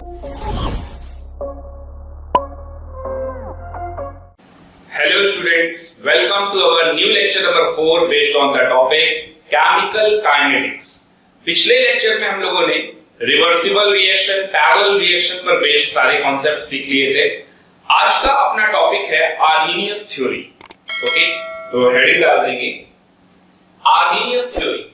Hello students, welcome to our new lecture number 4 based on the topic chemical kinetics. पिछले lecture में हम लोगों ने रिवर्सिबल रिएक्शन, पैरेलल रिएक्शन पर based सारे कॉन्सेप्ट सीख लिए थे। आज का अपना टॉपिक है आर्हेनियस थ्योरी। ओके, तो हेडिंग डाल देंगे आर्हेनियस थ्योरी।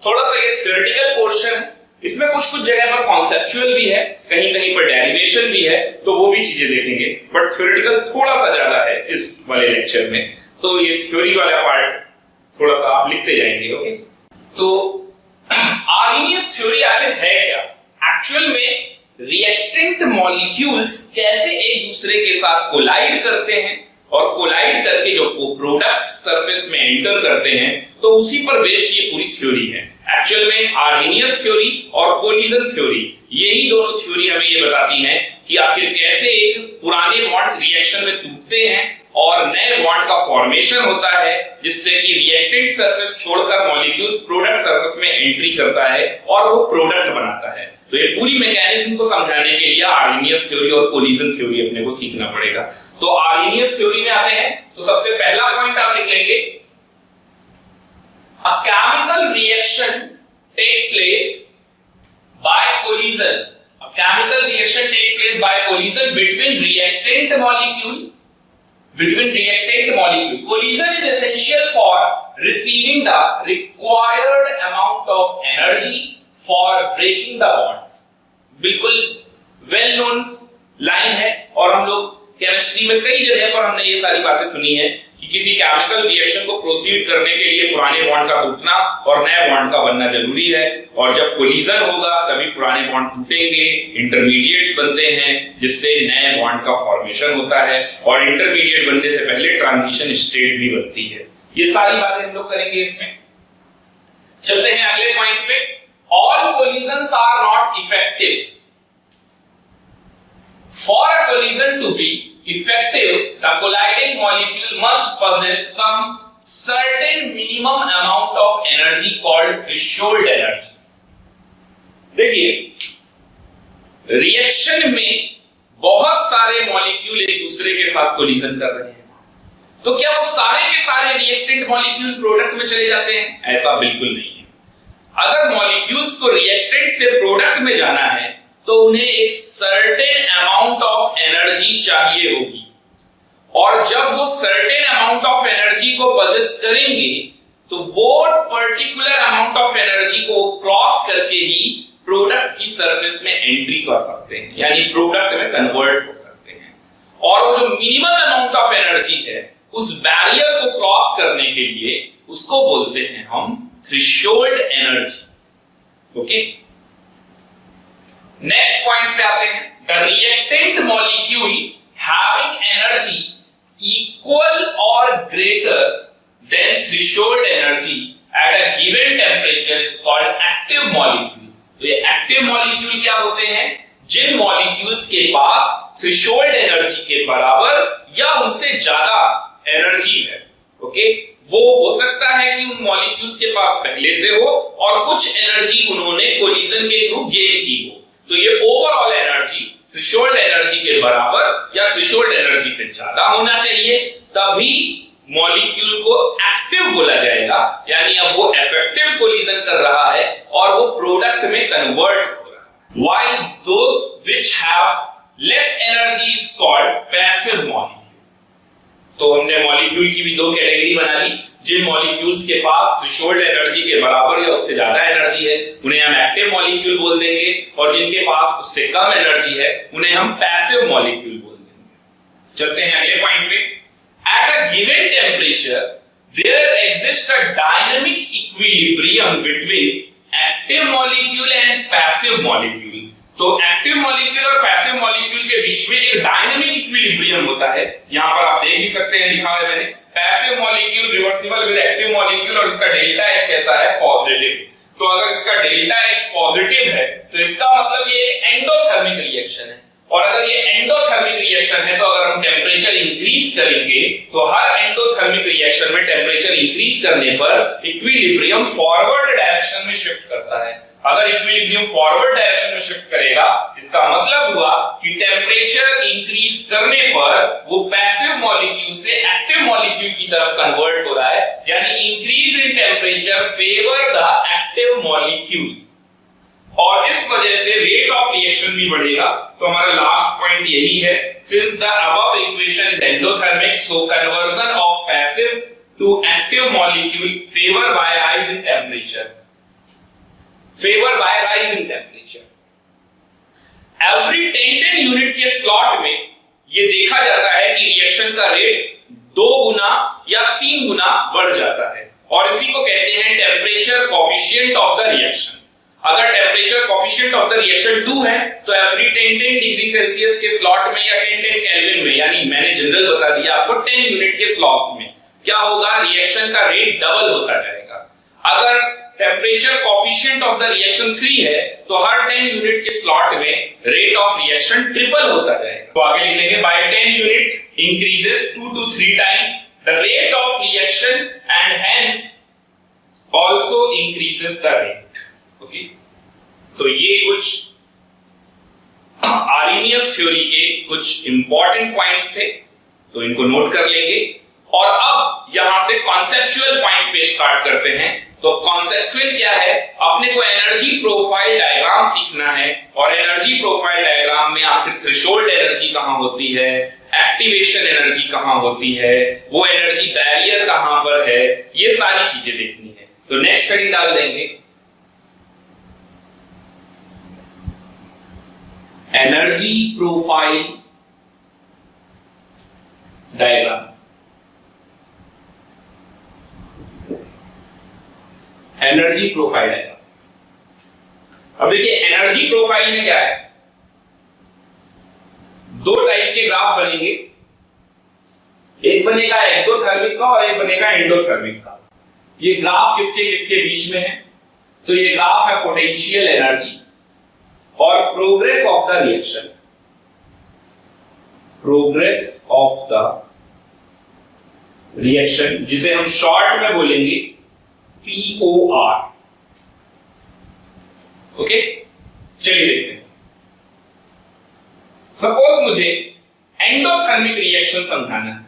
थोड़ा सा ये थ्योरेटिकल पोर्शन है, इसमें कुछ जगह पर कॉन्सेप्चुअल भी है, कहीं कहीं पर डेरिवेशन भी है, तो वो भी चीजें देखेंगे, बट थ्योरेटिकल थोड़ा सा ज्यादा है इस वाले लेक्चर में। तो ये थ्योरी वाला पार्ट थोड़ा सा आप लिखते जाएंगे। ओके, तो आर्हेनियस थ्योरी आखिर है क्या? एक्चुअल में रिएक्टेंट मॉलिक्यूल्स कैसे एक दूसरे के साथ कोलाइड करते हैं और कोलाइड करके जो प्रोडक्ट सरफेस में एंटर करते हैं, तो उसी पर बेस्ड ये पूरी थ्योरी है। एक्चुअल में आर्हेनियस थ्योरी और कोलिजन थ्योरी, यही दोनों थ्योरी हमें ये बताती हैं कि आखिर कैसे एक पुराने बॉन्ड रिएक्शन में टूटते हैं और नए बॉन्ड का फॉर्मेशन होता है, जिससे कि रिएक्टेंट सरफेस छोड़कर मॉलिक्यूल्स प्रोडक्ट सरफेस में एंट्री करता है और वो प्रोडक्ट बनाता है। तो ये पूरी मैकेनिज्म को समझाने के लिए आर्हेनियस थ्योरी और कोलिजन थ्योरी अपने को सीखना पड़ेगा। तो आर्हेनियस थ्योरी में आते हैं, तो सबसे पहला पॉइंट आप लिख लेंगे, a chemical reaction take place by collision. A chemical reaction take place by collision between reactant molecule. Collision is essential for receiving the required amount of energy for breaking the bond. बिल्कुल well known line है और हम लोग chemistry में कई जगह पर हमने ये सारी बातें सुनी है कि किसी केमिकल रिएक्शन को प्रोसीड करने के लिए पुराने बॉन्ड का टूटना और नए बॉन्ड का बनना जरूरी है, और जब कोलिजन होगा तभी पुराने बॉन्ड टूटेंगे, इंटरमीडिएट्स बनते हैं, जिससे नए बॉन्ड का फॉर्मेशन होता है, और इंटरमीडिएट बनने से पहले ट्रांजिशन स्टेट भी बनती है। ये सारी बातें हम लोग करेंगे इसमें। चलते हैं अगले पॉइंट पे। All collisions are not effective. For a collision to be effective, the colliding molecule must possess some certain minimum amount of energy called threshold energy. देखिए, रिएक्शन में बहुत सारे मॉलिक्यूल एक दूसरे के साथ कोलिजन कर रहे हैं, तो क्या वो सारे के सारे रिएक्टेंट मॉलिक्यूल प्रोडक्ट में चले जाते हैं? ऐसा बिल्कुल नहीं है। अगर मॉलिक्यूल्स को रिएक्टेंट से प्रोडक्ट में जाना है तो उन्हें एक सर्टेन अमाउंट ऑफ एनर्जी चाहिए होगी, और जब वो सर्टेन अमाउंट ऑफ एनर्जी को पजेस करेंगे तो वो पर्टिकुलर अमाउंट ऑफ एनर्जी को क्रॉस करके ही प्रोडक्ट की सरफेस में एंट्री कर सकते हैं, यानी प्रोडक्ट में कन्वर्ट हो सकते हैं। और वो जो मिनिमम अमाउंट ऑफ एनर्जी है, उस बैरियर को क्रॉस करने के लिए उसको बोलते हैं हम threshold energy. Okay, next point पे आते हैं। The reactant molecule having energy equal और greater than threshold energy at a given temperature is called active molecule. तो ये एक्टिव मॉलिक्यूल क्या होते हैं? जिन मॉलिक्यूल्स के पास थ्रेशोल्ड एनर्जी के बराबर या उनसे ज्यादा एनर्जी है। ओके, वो हो सकता है कि उन मॉलिक्यूल्स के पास पहले से हो और कुछ एनर्जी उन्होंने कोलिजन के थ्रू गेन की हो, तो ये ओवरऑल एनर्जी थ्रेशोल्ड एनर्जी के बराबर या थ्रेशोल्ड एनर्जी से ज्यादा होना चाहिए, तभी मॉलिक्यूल को एक्टिव बोला जाएगा, यानी अब वो इफेक्टिव कोलिजन कर रहा है और वो प्रोडक्ट में कन्वर्ट हो रहा है। While those which have less energy is called passive molecule. तो हमने मॉलिक्यूल की भी दो कैटेगरी बना ली। जिन मॉलिक्यूल्स के पास थ्रेशोल्ड एनर्जी के बराबर या उससे ज्यादा एनर्जी है, उन्हें हम एक्टिव मॉलिक्यूल बोल देंगे, और जिनके पास उससे कम एनर्जी है, उन्हें हम पैसिव मॉलिक्यूल बोल देंगे। चलते हैं अगले पॉइंट पे। At a given temperature there exist a dynamic equilibrium between active molecule and passive molecule. तो एक्टिव मॉलिक्यूल और पैसिव मॉलिक्यूल के बीच में एक डायनामिक इक्विलिब्रियम होता है। यहां पर आप देख भी सकते हैं, लिखा है मैंने, passive molecule reversible with active molecule, और इसका डेल्टा H कैसा है? पॉजिटिव। तो अगर इसका डेल्टा H पॉजिटिव है तो इसका मतलब ये एंडोथर्मिक रिएक्शन है, और अगर ये एंडोथर्मिक रिएक्शन है तो अगर हम टेम्परेचर इंक्रीज करेंगे तो हर एंडोथर्मिक रिएक्शन में टेम्परेचर इंक्रीज करने पर इक्विलिब्रियम फॉरवर्ड डायरेक्शन में शिफ्ट करता है। अगर इक्विलिब्रियम फॉरवर्ड डायरेक्शन में शिफ्ट करेगा, इसका मतलब हुआ कि टेम्परेचर इंक्रीज करने पर वो पैसिव मॉलिक्यूल से एक्टिव मॉलिक्यूल की तरफ कन्वर्ट हो रहा है, यानी increase in temperature favour the active molecule, और इस वजह से रेट ऑफ रिएक्शन भी बढ़ेगा। तो हमारा लास्ट पॉइंट यही है, since the above equation is endothermic, so conversion of passive to active molecule favour by rise in temperature, favour by rise in temperature. Every 10 unit के स्लॉट में ये देखा जाता है कि रिएक्शन का रेट 2 गुना या 3 गुना बढ़ जाता है, और इसी को कहते हैं temperature coefficient of the reaction. अगर temperature coefficient of the reaction 2 है तो एवरी 10 डिग्री सेल्सियस के स्लॉट में या 10 केल्विन में, यानी मैंने जनरल बता दिया आपको, 10 यूनिट के स्लॉट में क्या होगा, रिएक्शन का रेट डबल होता जाएगा। अगर temperature coefficient of the reaction 3 है तो हर 10 यूनिट के स्लॉट में रेट ऑफ रिएक्शन ट्रिपल होता जाएगा। तो आगे लिखेंगे by 10 unit increases 2 to 3 times the rate of reaction and hence also increases the rate. Okay, तो ये कुछ आर्रीनियस थ्योरी के कुछ इंपॉर्टेंट पॉइंट्स थे, तो इनको नोट कर लेंगे। और अब यहां से कॉन्सेप्चुअल पॉइंट पे स्टार्ट करते हैं। तो कॉन्सेप्चुअल क्या है, अपने को एनर्जी प्रोफाइल डायग्राम सीखना है, और एनर्जी प्रोफाइल डायग्राम में आखिर थ्रेशोल्ड एनर्जी कहां होती है, एक्टिवेशन एनर्जी कहां होती है, वो एनर्जी बैरियर कहां पर है, ये सारी चीजें देखनी है। तो नेक्स्ट स्टडी डाल देंगे energy profile diagram. Energy profile diagram, अब देखिए एनर्जी प्रोफाइल में क्या है, 2 टाइप के ग्राफ बनेंगे, एक बनेगा एक्सोथर्मिक का और एक बनेगा एंडोथर्मिक का। ये ग्राफ किसके किसके बीच में है, तो ये ग्राफ है पोटेंशियल एनर्जी और progress of the reaction, progress of the reaction, जिसे हम शॉर्ट में बोलेंगे POR। ओके, चलिए देखते हैं। सपोज मुझे एंडोथर्मिक रिएक्शन समझाना है,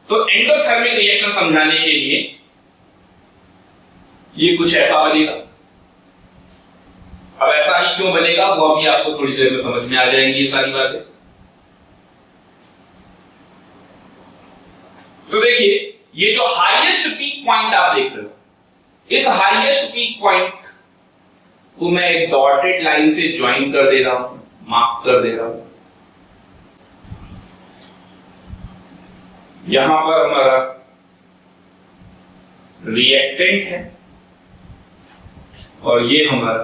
तो एंडोथर्मिक रिएक्शन समझाने के लिए ये कुछ ऐसा बनेगा। अब ऐसा ही क्यों बनेगा वो अभी आपको थोड़ी देर में समझ में आ जाएंगी ये सारी बातें। तो देखिए, ये जो हाईएस्ट पीक पॉइंट आप देख रहे हो, इस हाईएस्ट पीक पॉइंट को मैं एक डॉटेड लाइन से ज्वाइन कर दे रहा हूं, मार्क कर दे रहा हूं। यहां पर हमारा रिएक्टेंट है और ये हमारा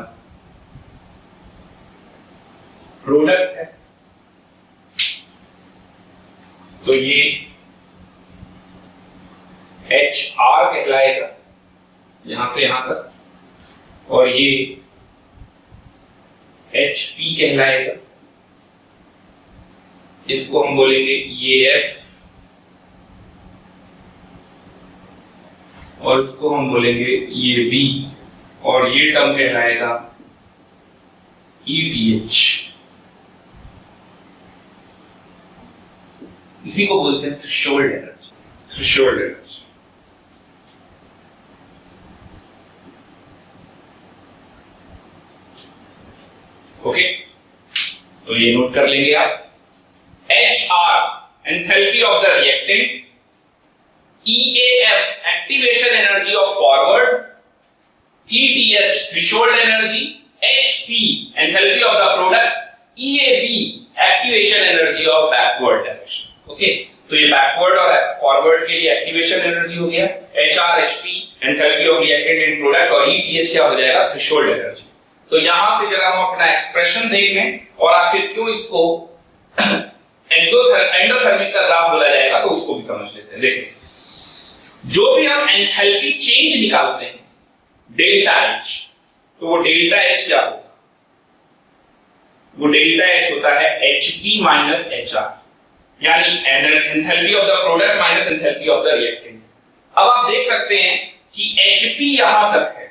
प्रोडक्ट है। तो ये HR कहलाएगा यहां से यहां तक, और ये HP कहलाएगा। इसको हम बोलेंगे EF और इसको हम बोलेंगे EB, और ये टर्म कहलाएगा ETH। इसी को बोलते हैं threshold energy, threshold energy. Okay, तो ये नोट कर लेंगे आप। HR enthalpy of the reactant, EAF activation energy of forward, ETH threshold energy, HP enthalpy of the product, EAB activation energy of backward direction. Okay, तो ये backward और forward के लिए एक्टिवेशन एनर्जी हो गया, HR HP enthalpy of reactant and product, और ETH क्या हो जाएगा, थ्रेशोल्ड एनर्जी। तो यहां से जरा हम अपना एक्सप्रेशन देख लें, और आखिर क्यों इसको एंडोथर्मिक का ग्राफ बोला जाएगा तो उसको भी समझ लेते हैं। देखिए, जो भी हम एंथैल्पी चेंज निकालते हैं डेल्टा H, तो वो डेल्टा H क्या होगा, वो डेल्टा H होता है HP माइनस HR, यानी enthalpy of the product minus enthalpy of the reactant. अब आप देख सकते हैं कि HP यहां तक है,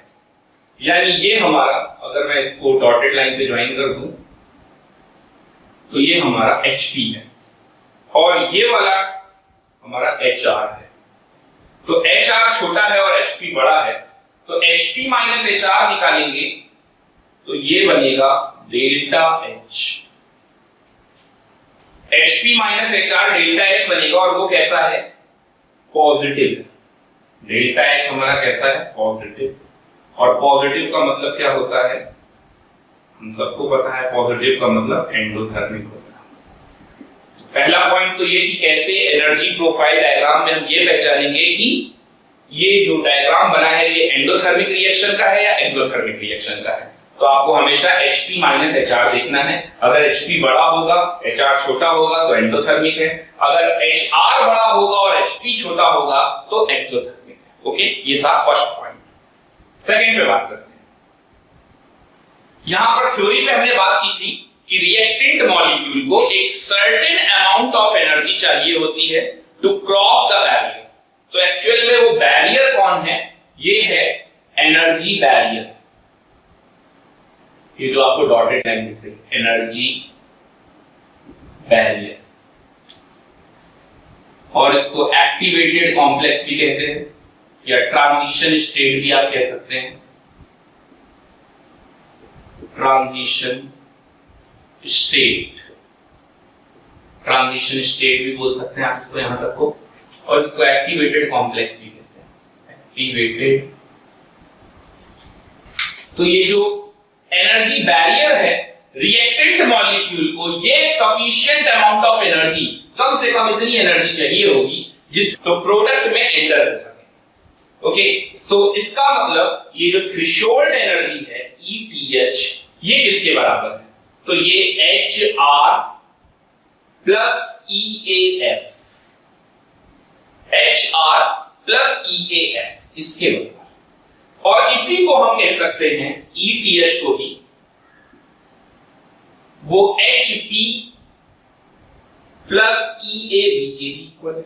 यानी ये हमारा, अगर मैं इसको डॉटेड लाइन से ज्वाइन कर दूं तो ये हमारा HP है और ये वाला हमारा HR है। तो HR छोटा है और HP बड़ा है, तो HP माइनस HR निकालेंगे तो ये बनेगा delta H। HP minus HR delta H बनेगा और वो कैसा है? पॉजिटिव। डेल्टा H हमारा कैसा है? पॉजिटिव। और पॉजिटिव का मतलब क्या होता है? हम सबको पता है, पॉजिटिव का मतलब एंडोथर्मिक होता है। पहला पॉइंट तो ये कि कैसे एनर्जी प्रोफाइल डायग्राम में हम ये पहचानेंगे कि ये जो डायग्राम बना है ये एंडोथर्मिक रिएक्शन का है या एक्सोथर्मिक रिएक्शन का है। तो आपको हमेशा HP माइनस HR देखना है। अगर HP बड़ा होगा, HR छोटा होगा तो एंडोथर्मिक है। अगर HR बड़ा होगा और HP छोटा होगा तो एक्सोथर्मिक है। ओके, ये था फर्स्ट पॉइंट। सेकंड पे बात करते हैं। यहां पर थ्योरी पे हमने बात की थी कि रिएक्टेंट मॉलिक्यूल को एक सर्टेन अमाउंट ऑफ एनर्जी चाहिए होती है टू क्रॉस द बैरियर। तो एक्चुअल में वो बैरियर कौन है? ये है एनर्जी बैरियर। ये जो आपको डॉटेड लाइन दिख रही है, एनर्जी बैरियर। और इसको एक्टिवेटेड कॉम्प्लेक्स भी कहते हैं या ट्रांजिशन स्टेट भी आप कह सकते हैं। ट्रांजिशन स्टेट, ट्रांजिशन स्टेट भी बोल सकते हैं आप इसको यहां तक को। और इसको एक्टिवेटेड कॉम्प्लेक्स भी कहते हैं, एक्टिवेटेड। तो ये जो एनर्जी बैरियर है, रिएक्टेंट मॉलिक्यूल को ये सफिशिएंट अमाउंट ऑफ एनर्जी, कम से कम इतनी एनर्जी चाहिए होगी जिस तो प्रोडक्ट में एंटर हो सके। ओके, तो इसका मतलब ये जो थ्रेशोल्ड एनर्जी है ETH, ये किसके बराबर है? तो ये HR plus EAF, HR plus EAF इसके बराबर। और इसी को हम कह सकते हैं, ETH को ही वो HP प्लस EAB के भी इक्वल है।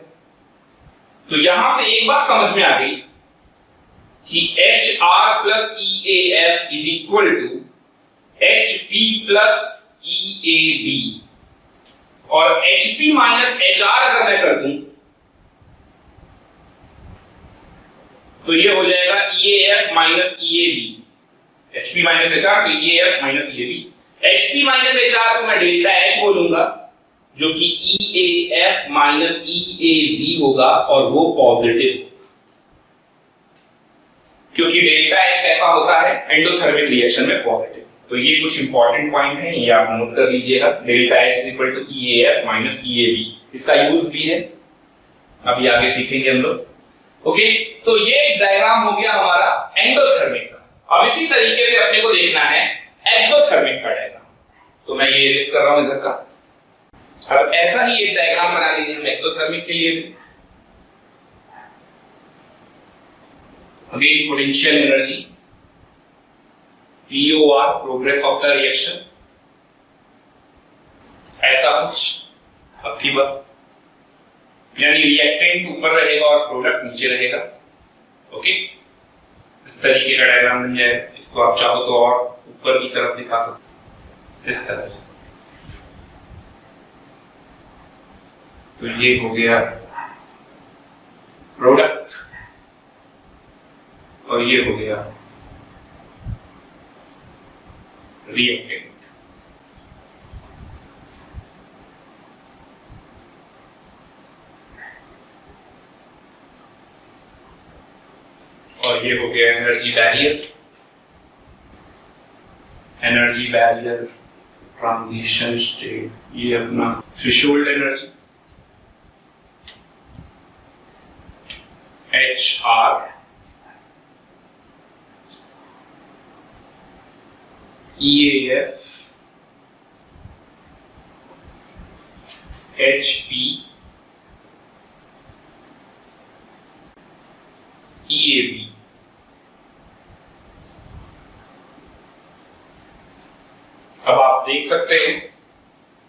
तो यहां से एक बात समझ में आ गई कि HR plus EAF is equal to HP plus EAB। और HP माइनस HR अगर मैं कर दूं तो ये हो जाएगा EAF minus EAB। HP minus HR तो EAF minus EAB। HP minus HR को मैं डेल्टा H बोलूंगा जो कि EAF माइनस EAB होगा और वो पॉजिटिव, क्योंकि डेल्टा H कैसा होता है? एंडोथर्मिक रिएक्शन में पॉजिटिव। तो ये कुछ इंपॉर्टेंट पॉइंट है, ये आप नोट कर लीजिएगा। Delta H is equal to EAF minus EAB, इसका यूज भी है, अभी आगे सीखेंगे हम लोग। ओके, तो ये एक डायग्राम हो गया हमारा एंडोथर्मिक का। अब इसी तरीके से अपने को देखना है एक्सोथर्मिक का डायग्राम। तो मैं ये इरेज कर रहा हूं इधर का। अब ऐसा ही एक डायग्राम बना लेंगे हम एक्सोथर्मिक के लिए भी। Again potential energy POR, progress of the reaction, ऐसा कुछ अब की बात, यानी रिएक्टेंट ऊपर रहेगा और प्रोडक्ट नीचे रहेगा। ओके, इस तरीके का डायग्राम बन जाए। इसको आप चाहो तो और ऊपर की तरफ दिखा सकते इस तरह से। तो ये हो गया प्रोडक्ट और ये हो गया रिएक्टेंट। और ये हो गया energy barrier. Energy barrier, transition state, ये अपना threshold energy HR, EAF, HP, EAB। अब आप देख सकते हैं,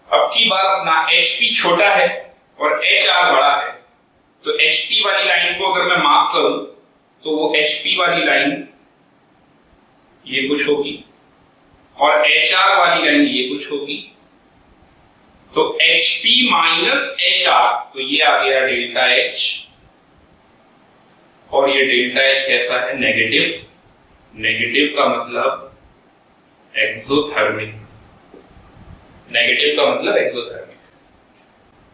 अब की बार अपना HP छोटा है और HR बड़ा है, तो HP वाली लाइन को अगर मैं मार्क करूं तो वो HP वाली लाइन ये कुछ होगी, और HR वाली लाइन ये कुछ होगी। तो HP माइनस HR, तो ये आ गया डेल्टा H, और ये डेल्टा H कैसा है? नेगेटिव। नेगेटिव का मतलब एक्सोथर्मिक, नेगेटिव का मतलब एक्सोथर्मिक।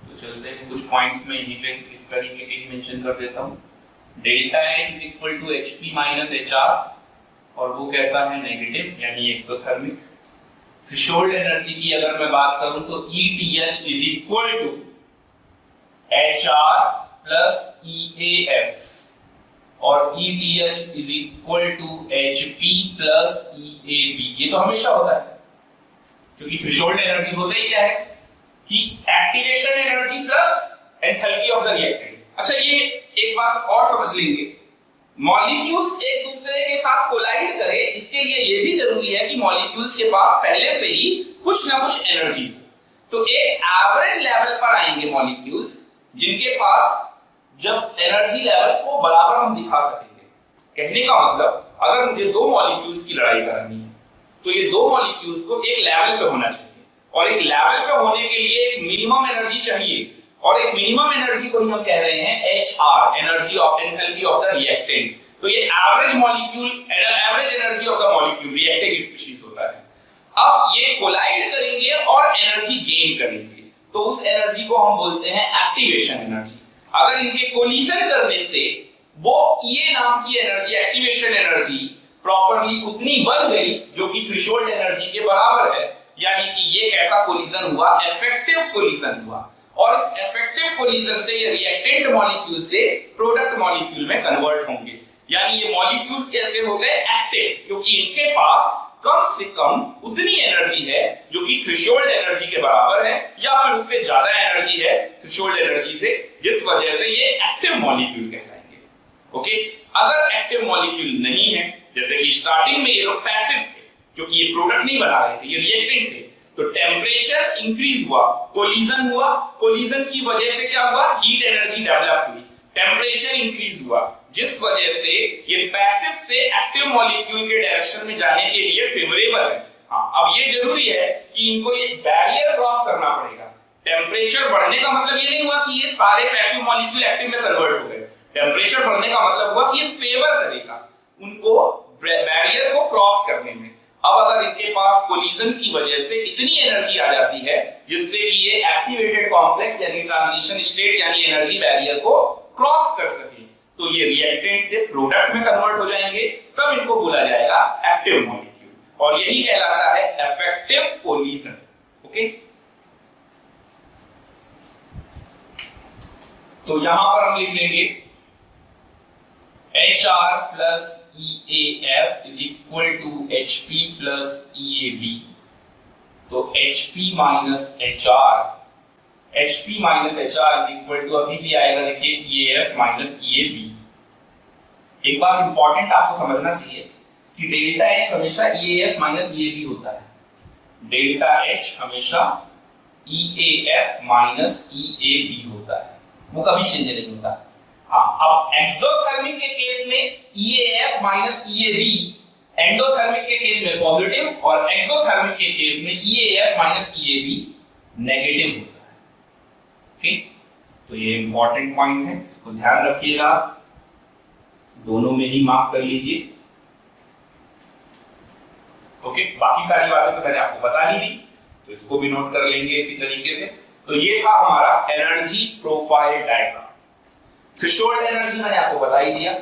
तो चलते हैं कुछ पॉइंट्स में यहीं पे इस तरीके के मेंशन कर देता हूं। Delta H is equal to HP minus HR, और वो कैसा है? नेगेटिव, यानी एक्सोथर्मिक। थ्रेशोल्ड एनर्जी की अगर मैं बात करूं तो ETH is equal to HR plus EAF, और ETH is equal to HP plus EAB। ये तो हमेशा होता है, क्योंकि थ्रेशोल्ड एनर्जी होता ही क्या है कि activation energy plus enthalpy of the reactant. अच्छा, ये एक बात और समझ लेंगे, मॉलिक्यूल्स एक दूसरे के साथ कोलाइड करें, इसके लिए यह भी जरूरी है कि मॉलिक्यूल्स के पास पहले से ही कुछ ना कुछ एनर्जी हो। तो एक एवरेज लेवल पर आएंगे मॉलिक्यूल्स जिनके पास जब एनर्जी लेवल को बराबर हम दिखा सकेंगे। कहने का मतलब, अगर मुझे दो मॉलिक्यूल्स की लड़ाई करनी है तो ये दो मॉलिक्यूल्स को एक लेवल पे होना चाहिए, और एक लेवल पे होने के लिए एक मिनिमम एनर्जी चाहिए, और एक मिनिमम एनर्जी को ही हम कह रहे हैं HR, energy of enthalpy of the reactant. तो ये average molecule, average energy of the molecule reacting species होता है। अब ये कोलाइड करेंगे और एनर्जी गेन करेंगे, तो उस एनर्जी को हम बोलते हैं एक्टिवेशन एनर्जी। अगर इनके कोलिजन करने से वो ये नाम की एनर्जी, एक्टिवेशन एनर्जी प्रॉपर्ली उतनी बढ़ गई जो कि थ्रेशोल्ड एनर्जी के बराबर है, यानी कि ये कैसा कोलिजन हुआ? इफेक्टिव कोलिजन हुआ, और इस इफेक्टिव कोलिजन से ये रिएक्टेंट मॉलिक्यूल से प्रोडक्ट मॉलिक्यूल में कन्वर्ट होंगे। यानी ये मॉलिक्यूल्स कैसे हो गए? एक्टिव, क्योंकि इनके पास कम से कम उतनी एनर्जी है जो कि थ्रेशोल्ड एनर्जी के बराबर है, या फिर उससे ज्यादा एनर्जी है थ्रेशोल्ड एनर्जी से, जिस वजह से ये एक्टिव मॉलिक्यूल कहलाएंगे। ओके, अगर एक्टिव मॉलिक्यूल नहीं है, जैसे कि स्टार्टिंग में ये लोग पैसिव थे क्योंकि ये प्रोडक्ट नहीं बना रहे थे, ये रिएक्टेंट थे, तो टेम्परेचर इंक्रीज हुआ, कोलिजन हुआ, कोलिजन की वजह से क्या हुआ? हीट एनर्जी डेवलप हुई, टेम्परेचर इंक्रीज हुआ, जिस वजह से ये पैसिव से एक्टिव मॉलिक्यूल के डायरेक्शन में जाने के लिए फेवरेबल है। हाँ, अब ये जरूरी है कि इनको ये बैरियर क्रॉस करना पड़ेगा। टेम्परेचर बढ़ने का मतलब ये नहीं हुआ कि ये सारे पैसिव मॉलिक्यूल एक्टिव में कन्वर्ट हो गए। टेम्परेचर बढ़ने का मतलब हुआ कि ये फेवर करेगा उनको बैरियर को क्रॉस करने में। अब अगर इनके पास कोलिजन की वजह से इतनी एनर्जी आ जाती है जिससे कि ये एक्टिवेटेड कॉम्प्लेक्स यानी ट्रांजिशन स्टेट यानी एनर्जी बैरियर को क्रॉस कर सके, तो ये रिएक्टेंट से प्रोडक्ट में कन्वर्ट हो जाएंगे, तब इनको बोला जाएगा एक्टिव मॉलिक्यूल, और यही कहलाता है इफेक्टिव कोलिजन। ओके, तो यहां पर हम लिख लेंगे HR plus EAF is equal to HP plus EAB। तो HP minus HR, HP minus HR is equal to अभी भी आएगा, देखिए EAF minus EAB। एक बात इंपॉर्टेंट आपको समझना चाहिए कि डेल्टा H हमेशा EAF minus EAB होता है, डेल्टा H हमेशा EAF minus EAB होता है, वो कभी चेंज नहीं होता। हाँ, अब एक्सोथर्मिक के केस में EAF माइनस EAB एंडोथर्मिक के केस में पॉजिटिव, और एक्सोथर्मिक के केस में EAF माइनस EAB नेगेटिव होता है। ओके, तो ये इंपॉर्टेंट पॉइंट है, इसको ध्यान रखिएगा, दोनों में ही मार्क कर लीजिए। ओके, बाकी सारी बातें तो मैंने आपको बता ही दी, तो इसको भी नोट कर लेंगे इसी तरीके से। तो ये था हमारा energy profile diagram. Threshold energy मैंने आपको बता ही दिया,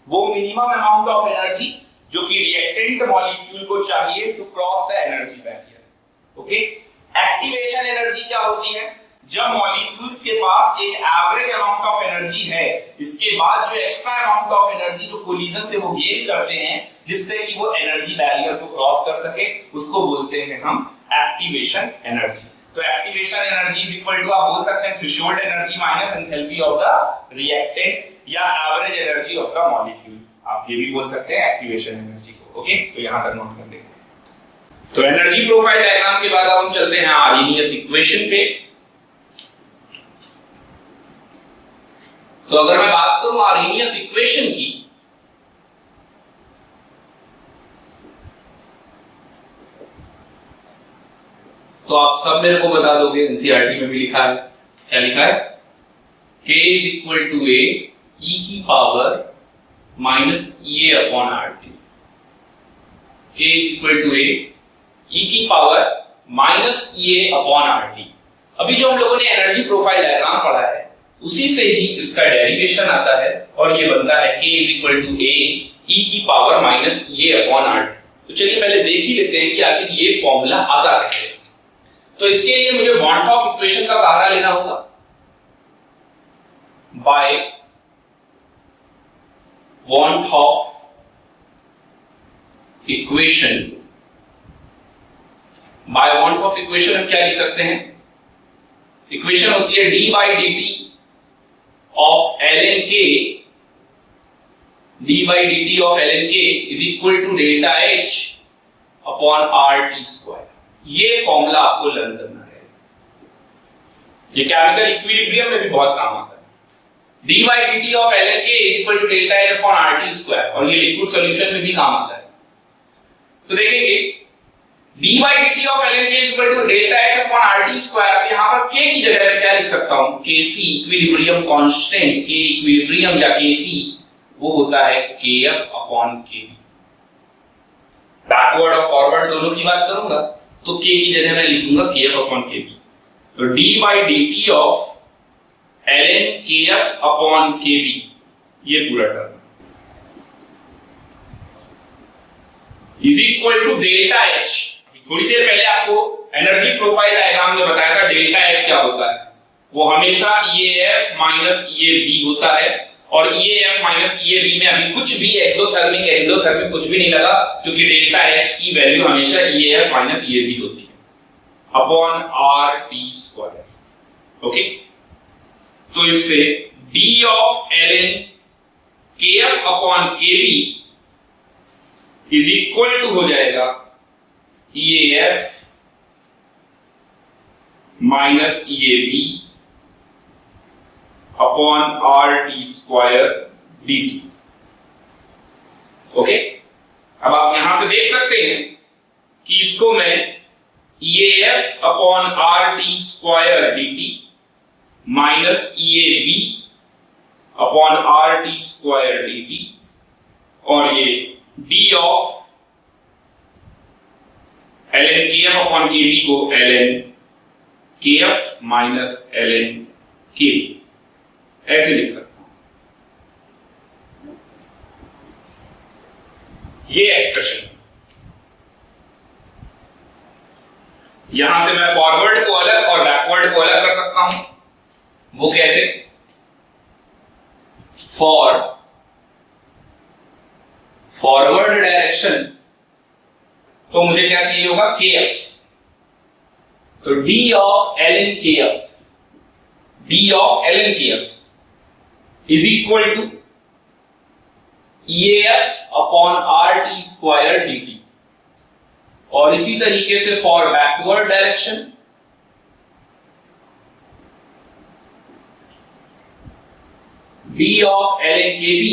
वो मिनिमम अमाउंट ऑफ एनर्जी जो कि रिएक्टेंट मॉलिक्यूल को चाहिए to cross the energy barrier. Okay, activation energy क्या होती है? जब मॉलिक्यूल्स के पास एक एवरेज अमाउंट ऑफ एनर्जी है, इसके बाद जो एक्स्ट्रा अमाउंट ऑफ एनर्जी जो कोलिजन से वो गेन करते हैं जिससे कि वो एनर्जी बैरियर को क्रॉस कर सके, उसको बोलते हैं हम एक्टिवेशन एनर्जी। तो activation energy is equal to, आप बोल सकते हैं threshold energy minus enthalpy of the reactant, या average energy of the molecule, आप ये भी बोल सकते हैं एक्टिवेशन एनर्जी को। ओके, तो यहां तक नोट कर लेते हैं। तो एनर्जी प्रोफाइल डायग्राम के बाद अब हम चलते हैं आर्हेनियस इक्वेशन पे। तो अगर मैं बात करूं आर्हेनियस इक्वेशन की, तो आप सब मेरे को बता दोगे, एनसीईआरटी में भी लिखा है, क्या लिखा है? k is equal to A E की power minus A upon R T. k is equal to A E की power minus A upon R T. अभी जो हम लोगों ने एनर्जी प्रोफाइल डायग्राम पढ़ा है उसी से ही इसका डेरिवेशन आता है और ये बनता है k is equal to A E की power minus A upon R T. तो चलिए पहले देख ही लेते हैं कि आखिर ये फॉर्मूला आता कैसे। तो इसके लिए मुझे वॉन्ट ऑफ इक्वेशन का सहारा लेना होगा। By want of equation, by want of equation हम क्या लिख सकते हैं? इक्वेशन होती है D by D T of L N K, D by D T of L N K is equal to delta H upon R T square. ये formula आपको learn करना है। ये केमिकल इक्विलिब्रियम में भी बहुत काम आता है। D by D T of L N K is equal to delta H upon R T square, और ये लिक्विड सॉल्यूशन में भी काम आता है। तो देखेंगे D by D T of L N K is equal to delta H upon R T square. तो यहां पर के की जगह मैं क्या लिख सकता हूं? के सी इक्विलिब्रियम कांस्टेंट, के इक्विलिब्रियम या के सी वो होता है के F upon K B. Backward और फॉरवर्ड दोनों की बात करूंगा तो के की जगह मैं लिख दूंगा K F upon K B. तो D by D T of L N K F upon K B, ये पूरा term is equal to delta H. थोड़ी देर पहले आपको एनर्जी प्रोफाइल डायग्राम में बताया था डेल्टा एच क्या होता है। वो हमेशा EAF माइनस EAB होता है, और EAF माइनस EAB में अभी कुछ भी एक्सोथर्मिक एंडोथर्मिक कुछ भी नहीं लगा, क्योंकि डेल्टा एच की वैल्यू हमेशा EAF माइनस EAB होती है upon R T square. Okay, तो इससे D ऑफ ln KF अपॉन KB इज इक्वल टू हो जाएगा EAF minus EAB upon R T square D T. Okay, अब आप यहां से देख सकते हैं कि इसको मैं EAF upon R T square D T minus EAB upon R T square D T, और ये D ऑफ ln KF अपॉन KB को ln KF minus ln KB ऐसे लिख सकता हूं। ये एक्सप्रेशन, यहां से मैं फॉरवर्ड को अलग और बैकवर्ड को अलग कर सकता हूं। वो कैसे? फॉर फॉरवर्ड डायरेक्शन तो मुझे क्या चाहिए होगा? KF। तो D of ln KF, D of ln KF is equal to EAF upon R T square D T. और इसी तरीके से for backward direction D of ln KB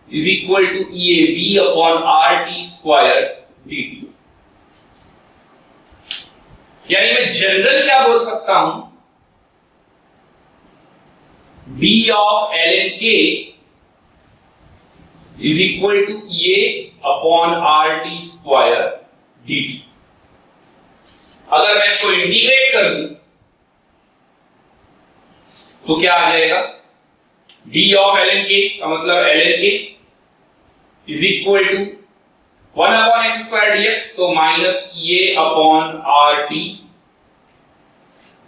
is equal to EAB upon R T square D T. यानी मैं general क्या बोल सकता हूं? D of ln K is equal to EA upon R T square D T. अगर मैं इसको integrate कर दूं तो क्या आ जाएगा? D ऑफ ln K का मतलब ln K is equal to 1 upon x square dx, तो minus EA upon R T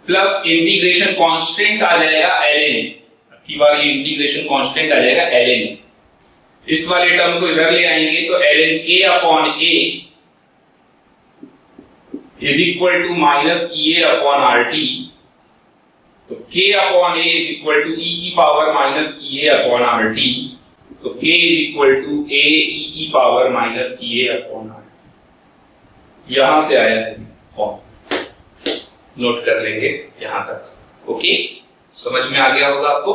plus integration constant आ जाएगा ln। की बार ये इंटीग्रेशन कांस्टेंट आ जाएगा ln। इस वाले टर्म को इधर ले आएंगे तो ln K upon A is equal to minus EA upon R T. तो K upon A is equal to E की power minus EA upon R T. तो K is equal to A E की power minus EA upon R T. यहां से आया है form, note कर लेंगे यहां तक। ओके, समझ में आ गया होगा आपको।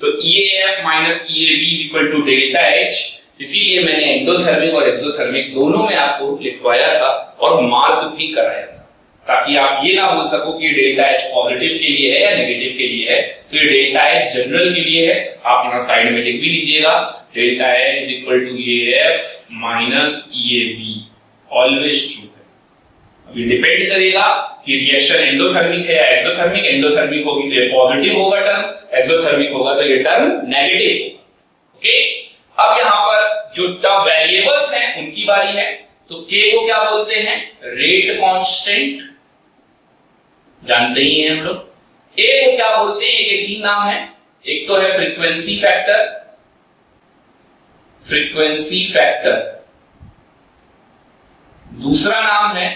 तो EAF minus EAB is equal to delta H, इसीलिए मैंने एंडोथर्मिक और एक्सोथर्मिक दोनों में आपको लिखवाया था और मार्क भी कराया था। ताकि आप ये ना बोल सको कि डेल्टा एच पॉजिटिव के लिए है या नेगेटिव के लिए है। तो ये डेल्टा एच जनरल के लिए है, आप यहां साइड में लिख भी लीजिएगा, delta H is equal to F minus EAB, always true है। अभी डिपेंड करेगा कि रिएक्शन एंडोथर्मिक है या एक्सोथर्मिक। एंडोथर्मिक होगी तो ये पॉजिटिव होगा टर्म, एक्सोथर्मिक होगा तो ये टर्म नेगेटिव होगा। ओके, अब यहां पर जो टर्म वेरिएबल्स हैं उनकी बारी है। तो के को क्या बोलते हैं? रेट कांस्टेंट, जानते ही हैं हम लोग। ए को क्या बोलते हैं? ये तीन नाम है, एक तो है फ्रीक्वेंसी फैक्टर, फ्रीक्वेंसी फैक्टर, दूसरा नाम है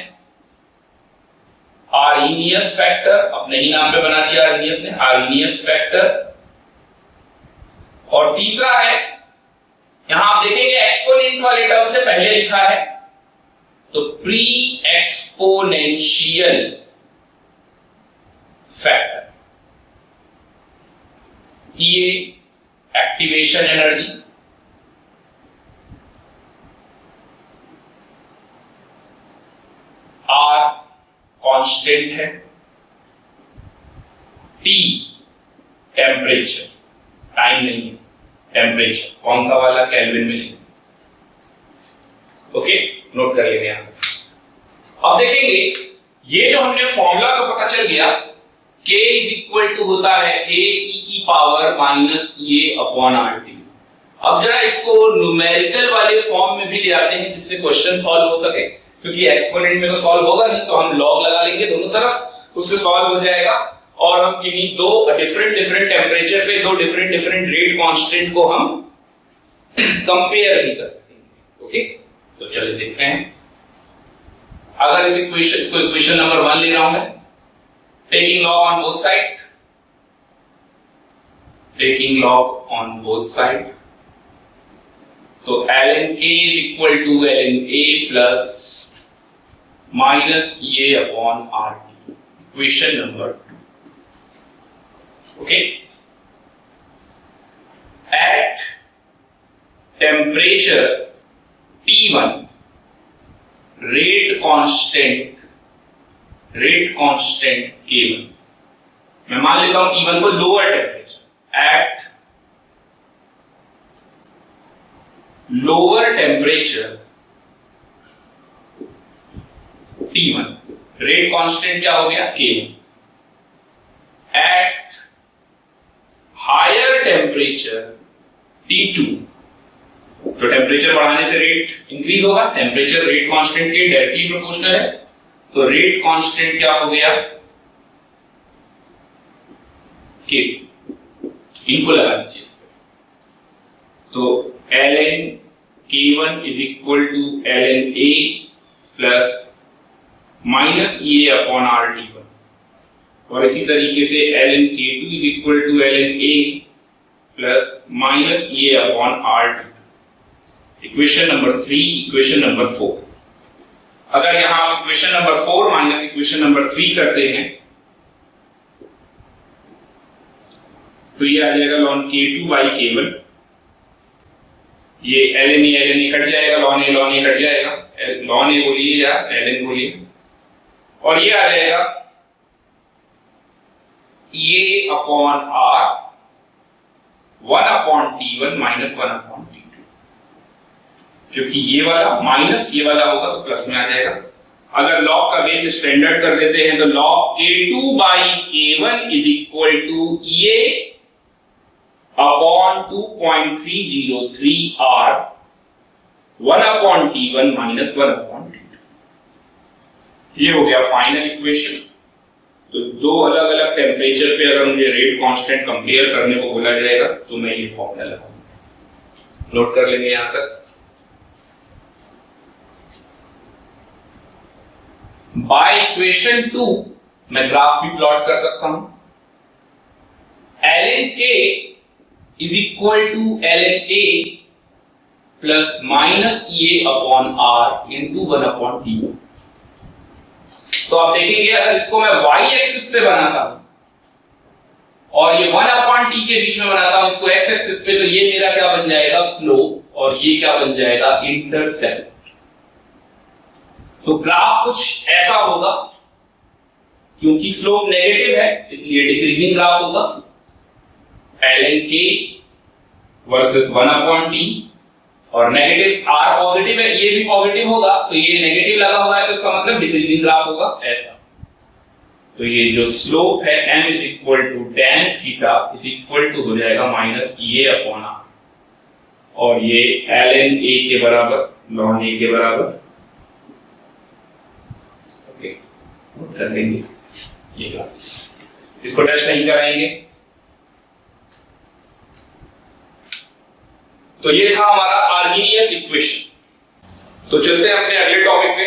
आर्रीनियस फैक्टर, अपने ही नाम पे बना दिया आर्रीनियस ने, आर्रीनियस फैक्टर, और तीसरा है, यहां आप देखेंगे एक्सपोनेंट वाले टर्म से पहले लिखा है तो प्री एक्सपोनेंशियल फैक्टर। ये एक्टिवेशन एनर्जी, आर कांस्टेंट है, टी टेम्परेचर, टाइम नहीं है, टेम्परेचर कौन सा वाला? केल्विन में लेंगे। ओके, नोट कर लेंगे यहां। अब देखेंगे ये जो हमने फॉर्मूला तो पता चल गया, K इज इक्वल टू होता है ए ई की power minus A upon R T. अब जरा इसको न्यूमेरिकल वाले फॉर्म में भी ले आते हैं जिससे क्वेश्चन सॉल्व हो सके, क्योंकि एक्सपोनेंट में तो सॉल्व होगा नहीं, तो हम लॉग लगा लेंगे दोनों तरफ, उससे सॉल्व हो जाएगा। और हम किन्हीं दो डिफरेंट टेम्परेचर पे दो डिफरेंट रेट कांस्टेंट को हम कंपेयर भी कर सकेंगे। ओके, तो चलिए देखते हैं। अगर इस इक्वेशन, इसको इक्वेशन नंबर 1 ले रहा हूं मैं, taking log on both side, taking log on both side, तो ln k is equal to ln a plus minus A upon R T, equation number 2। Okay, at temperature T1 rate constant K1, मैं मान लेता हूं T1 को lower temperature, at lower temperature T1 rate constant क्या हो गया? K1। At higher temperature T2, तो temperature बढ़ाने से रेट इंक्रीज होगा, टेम्परेचर रेट कांस्टेंट के डायरेक्टली प्रोपोर्शनल है, तो रेट कांस्टेंट क्या हो गया? K। इनको लगा दीजिए इस पे, तो ln K1 is equal to ln A plus minus A upon R T one, और इसी तरीके से ln K2 is equal to ln A plus minus A upon R T. Equation number 3, equation number 4। अगर यहां आप equation number 4 minus equation number 3 करते हैं तो ये आ जाएगा ln K2 बाई K1, ये ln A कट जाएगा, ln A कट जाएगा, ln A बोलिए या ln बोलिए, और ये आ जाएगा A upon R 1 upon T1 minus 1 upon T2, क्योंकि ये वाला माइनस ये वाला होगा तो प्लस में आ जाएगा। अगर लॉग का बेस स्टैंडर्ड कर देते हैं तो log K2 by K1 is equal to A upon 2.303 R 1 upon T1 minus 1 upon T2। ये हो गया फाइनल इक्वेशन। तो दो अलग अलग टेम्परेचर पे अगर मुझे रेट कांस्टेंट कंपेयर करने को बोला जाएगा तो मैं ये फॉर्मूला लगाऊंगा, नोट कर लेंगे यहां तक। बाय इक्वेशन 2 मैं ग्राफ भी प्लॉट कर सकता हूं, ln k is equal to ln a plus minus A upon R into 1 upon T. तो आप देखेंगे अगर इसको मैं y एक्सिस पे बनाता हूं और ये 1 अपॉन टी के बीच में बनाता हूं इसको x एक्सिस पे, तो ये मेरा क्या बन जाएगा? स्लोप, और ये क्या बन जाएगा? इंटरसेप्ट। तो ग्राफ कुछ ऐसा होगा क्योंकि स्लोप नेगेटिव है इसलिए डिक्रीजिंग ग्राफ होगा। ln k वर्सेस 1/t और नेगेटिव r पॉजिटिव है, ये भी पॉजिटिव होगा तो ये नेगेटिव लगा हुआ है तो इसका मतलब डिक्रीजिंग ग्राफ होगा ऐसा। तो ये जो स्लोप है m is equal to tan theta is equal to हो जाएगा माइनस EA/r और ये ln a के बराबर ln a के बराबर ओके कर देंगे ये का, इसको टच नहीं कराएंगे। तो ये था हमारा आर्हेनियस इक्वेशन। तो चलते हैं अपने अगले टॉपिक पे।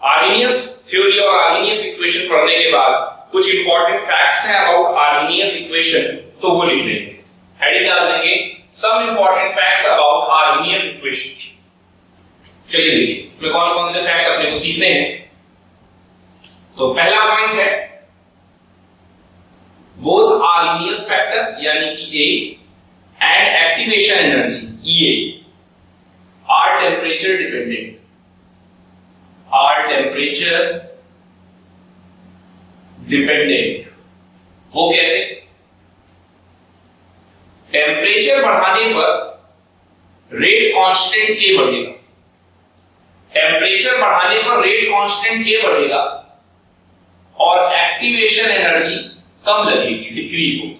आर्हेनियस थ्योरी और आर्हेनियस इक्वेशन पढ़ने के बाद कुछ इंपॉर्टेंट फैक्ट्स हैं अबाउट आर्हेनियस इक्वेशन, तो वो लिख लेंगे। हेडिंग डाल देंगे some important facts about Arrhenius equation. चलिए देखिए इसमें कौन कौन से फैक्ट अपने को सीखने हैं। तो पहला पॉइंट है बोथ आर्हेनियस फैक्टर यानी कि A and activation energy EA are temperature dependent, are temperature dependent. वो कैसे? टेम्परेचर बढ़ाने पर रेट कांस्टेंट K बढ़ेगा, टेम्परेचर बढ़ाने पर रेट कांस्टेंट K बढ़ेगा और एक्टिवेशन एनर्जी कम लगेगी, डिक्रीज होगी।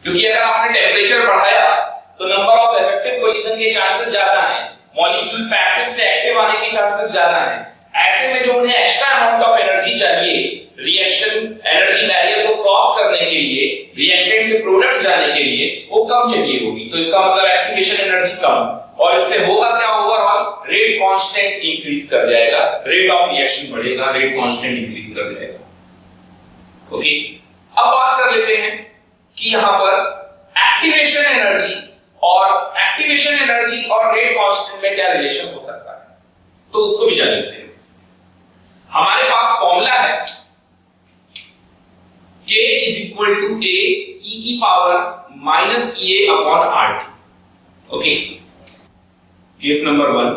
क्योंकि अगर आपने टेम्परेचर बढ़ाया तो नंबर ऑफ इफेक्टिव कोलिजन के चांसेस ज्यादा हैं, मॉलिक्यूल पैसिव से एक्टिव आने के चांसेस ज्यादा हैं। ऐसे में जो उन्हें एक्स्ट्रा अमाउंट ऑफ एनर्जी चाहिए रिएक्शन एनर्जी बैरियर को क्रॉस करने के लिए, रिएक्टेंट से प्रोडक्ट जाने के लिए, वो कम चाहिए होगी। तो इसका मतलब एक्टिवेशन एनर्जी कम, और इससे होगा क्या, ओवरऑल रेट कांस्टेंट इंक्रीज कर जाएगा, रेट ऑफ रिएक्शन बढ़ेगा, रेट कांस्टेंट इंक्रीज कर जाएगा। ओके, अब बात कर लेते हैं कि यहां पर एक्टिवेशन एनर्जी और रेट कांस्टेंट में क्या रिलेशन हो सकता है, तो उसको भी जान लेते हैं। हमारे पास फॉर्मूला है K is equal to A e की power minus EA upon RT। Okay, case number 1,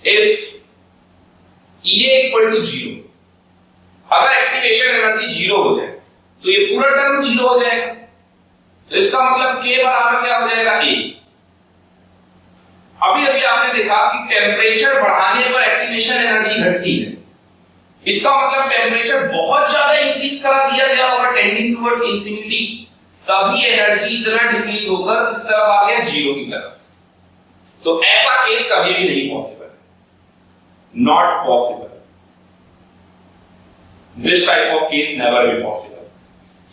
if EA equal to 0, अगर एक्टिवेशन एनर्जी 0 हो जाए तो ये पूरा टर्म 0 हो जाएगा। तो इसका मतलब K बराबर क्या हो जाएगा, A। अभी आपने देखा कि टेम्परेचर बढ़ाने पर एक्टिवेशन एनर्जी घटती है, इसका मतलब टेम्परेचर बहुत ज्यादा इंक्रीज करा दिया गया होगा टेंडिंग टुवर्ड्स इंफिनिटी, तभी एनर्जी इतना डिक्रीज होकर किस तरफ आ गया, 0 की तरफ। तो ऐसा केस कभी भी नहीं पॉसिबल है, not possible. This type of case never be possible.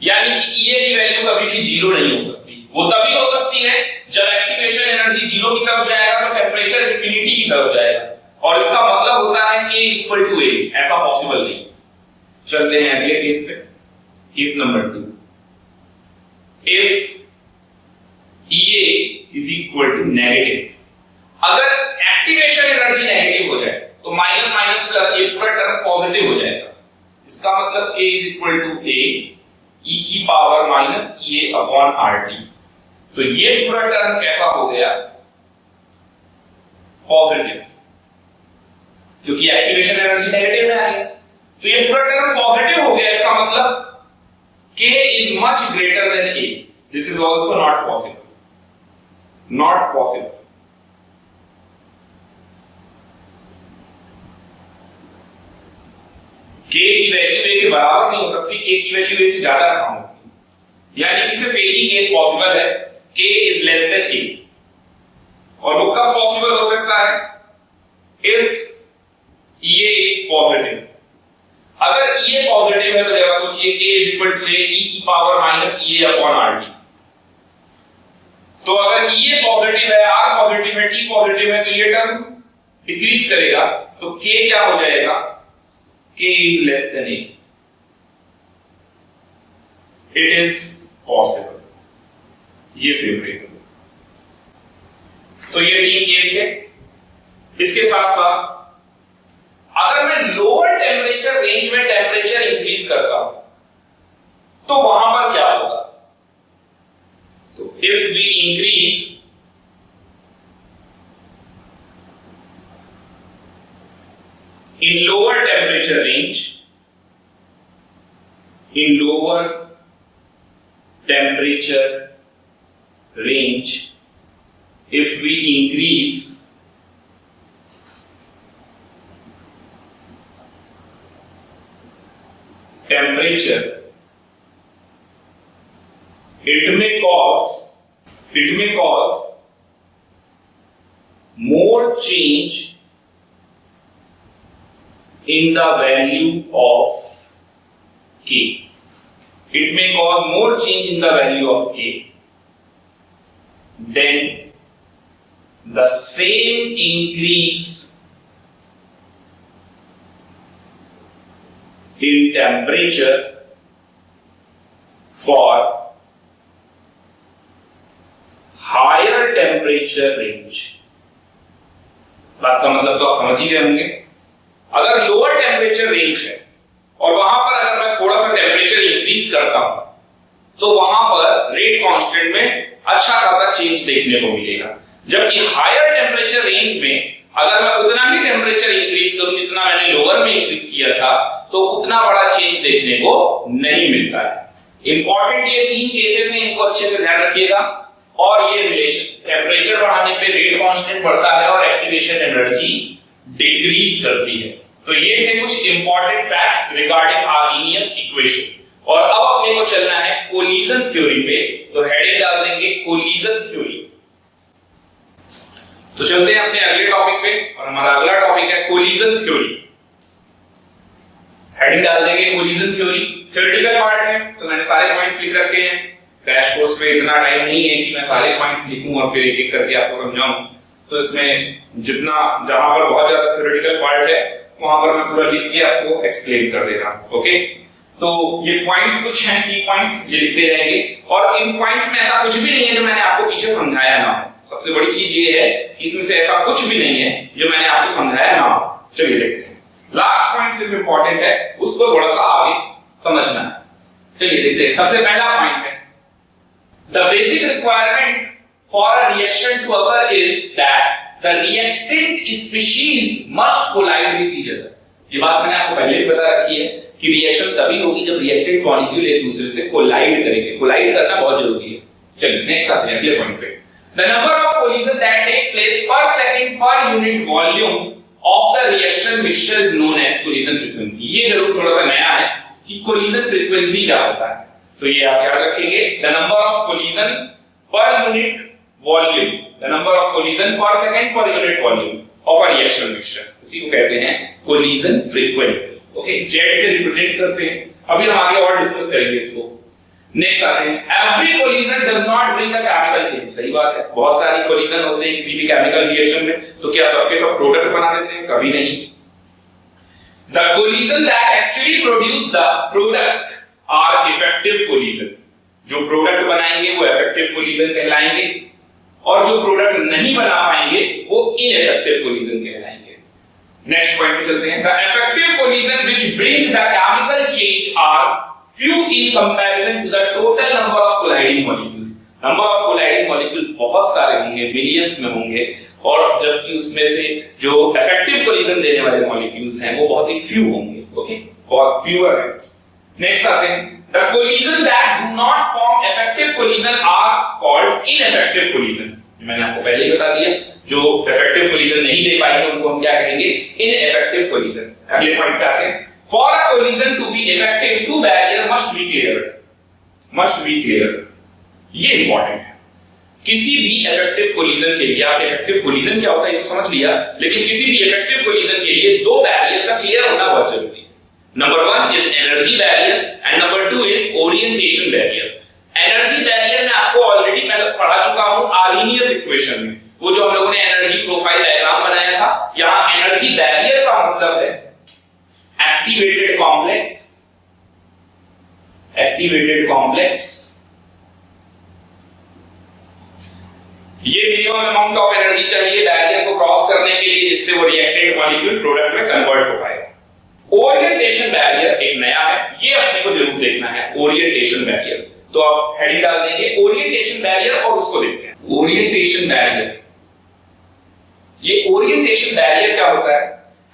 यानी कि EA की वैल्यू कभी भी 0 नहीं हो सकती। वो तभी हो सकती है जब एक्टिवेशन एनर्जी 0 की तरफ जाएगा तो टेम्परेचर इंफिनिटी की तरफ जाएगा, और इसका मतलब होता है K इक्वल टू A। ऐसा पॉसिबल नहीं। चलते हैं अगले केस पे, case number 2। If EA is equal to negative, अगर एक्टिवेशन एनर्जी नेगेटिव हो जाए तो माइनस माइनस प्लस ये पूरा टर्म पॉजिटिव हो जाएगा। इसका मतलब K is equal to A e की power minus EA upon RT। तो ये पूरा टर्म कैसा हो गया, पॉजिटिव, क्योंकि एक्टिवेशन एनर्जी नेगेटिव में आ गया। तो ये पूरा टर्म पॉजिटिव हो गया, इसका मतलब K is much greater than A। This is also not possible, not possible. K की वैल्यू A के बराबर नहीं हो सकती, K की वैल्यू A से ज्यादा कम होगी। यानी कि सिर्फ एक ही केस पॉसिबल है, K is less than A। और वो कब पॉसिबल हो सकता है, इफ EA इज पॉजिटिव। अगर EA पॉजिटिव है तो जरा सोचिए K is equal to A e की power minus EA upon RT। तो अगर EA पॉजिटिव है, R पॉजिटिव है, T पॉजिटिव है, तो ये टर्म डिक्रीज करेगा, तो K क्या हो जाएगा, K is less than A। It is possible, ये फेवरेबल। तो ये 3 केस थे। इसके साथ साथ अगर मैं लोअर टेम्परेचर रेंज में टेम्परेचर इंक्रीज करता हूं तो वहां पर क्या होगा, तो if we increase in lower temperature range, in lower temperature range if we increase temperature, it may cause more change in the value of K. It may cause more change in the value of K than the same increase in temperature for higher temperature range. बात का मतलब तो आप समझ ही गए होंगे। अगर lower temperature range है और वहां पर अगर मैं थोड़ा सा टेम्परेचर इंक्रीज करता हूं तो वहां पर रेट कांस्टेंट में अच्छा खासा चेंज देखने को मिलेगा। जबकि हायर टेम्परेचर रेंज में अगर मैं उतना ही टेम्परेचर इंक्रीज करूं जितना मैंने लोअर में इंक्रीज किया था तो उतना बड़ा चेंज देखने को नहीं मिलता है। इंपॉर्टेंट ये 3 केसेस हैं, इनको अच्छे से ध्यान रखिएगा। और ये रिलेशन टेम्परेचर बढ़ाने पे रेट कांस्टेंट बढ़ता है और एक्टिवेशन एनर्जी डिक्रीज करती है। तो ये थे कुछ इंपॉर्टेंट फैक्ट्स रिगार्डिंग आर्गेनियस इक्वेशन। और अब अपने को चलना है कोलिजन थ्योरी पे, तो हेडिंग डाल देंगे कोलिजन थ्योरी। तो चलते हैं अपने अगले टॉपिक पे और हमारा अगला टॉपिक है कोलिजन थ्योरी। हेडिंग डाल देंगे कोलिजन थ्योरी। थ्योरेटिकल पार्ट है तो मैंने सारे पॉइंट्स लिख रखे हैं। क्रैश कोर्स में इतना टाइम नहीं है कि मैं सारे पॉइंट्स लिखूं और फिर एक एक करके आपको समझाऊं। तो इसमें जितना जहां पर बहुत ज्यादा थ्योरेटिकल पार्ट है वहां पर मैं पूरा लिख के आपको एक्सप्लेन कर दे रहा हूं। ओके, तो ये पॉइंट्स कुछ हैं, की पॉइंट्स ये लिखते रहेंगे। और इन पॉइंट्स में ऐसा कुछ भी नहीं है जो मैंने आपको पीछे समझाया ना हो। सबसे बड़ी चीज ये है कि इसमें से ऐसा कुछ भी नहीं है जो मैंने आपको समझाया ना हो। चलिए देखते हैं। लास्ट पॉइंट सिर्फ इंपॉर्टेंट है, उसको थोड़ा सा आगे समझना है। चलिए देखते हैं। सबसे पहला पॉइंट है the basic requirement for a reaction to occur is that the reactant species must collide with each other। ये बात मैंने आपको पहले भी बता रखी है कि रिएक्शन तभी होगी जब रिएक्टेंट मॉलिक्यूल एक दूसरे से कोलाइड करेंगे। कोलाइड करना बहुत जरूरी है। चलिए नेक्स्ट आते हैं अगले पॉइंट पे। The number of collisions that take place per second per unit volume of the reaction mixture is known as collision frequency। ये जरूर थोड़ा सा नया है कि collision frequency क्या होता है, तो ये आप याद रखेंगे। The number of collision per unit volume, the number of collision per second per unit volume of a reaction mixture, इसी को कहते हैं collision frequency। ओके, जेड से रिप्रेजेंट करते हैं। अभी हम आगे और डिस्कस करेंगे इसको। नेक्स्ट आते हैं every collision does not bring a chemical change. सही बात है, बहुत सारी कोलिजन होते हैं किसी भी केमिकल रिएक्शन में, तो क्या सबके सब प्रोडक्ट बना देते हैं? कभी नहीं। The collision that actually produce the product are effective collision. जो प्रोडक्ट बनाएंगे वो इफेक्टिव कोलिजन कहलाएंगे और जो प्रोडक्ट नहीं बना पाएंगे वो इनइफेक्टिव कोलिजन कहलाएंगे। नेक्स्ट पॉइंट पे चलते हैं। The effective collision which bring the chemical change are few in comparison to the total number of colliding molecules। Number of colliding molecules बहुत सारे होंगे, मिलियंस में होंगे, और जबकि उसमें से जो इफेक्टिव कोलिजन देने वाले मॉलिक्यूल्स हैं वो बहुत ही फ्यू होंगे। ओके, बहुत फ्यूअर है। नेक्स्ट आते हैं the collision that do not form effective collision are called ineffective collision. मैंने आपको पहले ही बता दिया, जो इफेक्टिव कोलिजन नहीं दे पाएंगे उनको हम क्या कहेंगे? Ineffective collision. अगले पॉइंट पे आते हैं। For a collision to be effective, two barriers must be cleared। Must be cleared। ये इंपॉर्टेंट है। किसी भी इफेक्टिव कोलिजन के लिए, आपने इफेक्टिव कोलिजन क्या होता है ये तो समझ लिया, लेकिन किसी भी इफेक्टिव कोलिजन के लिए दो बैरियर का क्लियर होना बहुत जरूरी है। Number 1 is energy barrier and number 2 is orientation barrier. Energy barrier मैं आपको ऑलरेडी पढ़ा चुका हूं आर्गेनियस इक्वेशन में, वो जो हम लोगों ने एनर्जी प्रोफाइल डायग्राम बनाया था। यहां एनर्जी बैरियर का मतलब है activated complex ये मिनिमम अमाउंट ऑफ एनर्जी चाहिए बैरियर को क्रॉस करने के लिए जिससे वो रिएक्टेंट मॉलिक्यूल प्रोडक्ट में कन्वर्ट हो पाएगा। ओरिएंटेशन बैरियर एक नया है, ये अपने को जरूर देखना है। ओरिएंटेशन बैरियर, तो आप हेडिंग डाल देंगे ओरिएंटेशन बैरियर और उसको देखते हैं। ओरिएंटेशन बैरियर, ये ओरिएंटेशन बैरियर क्या होता है?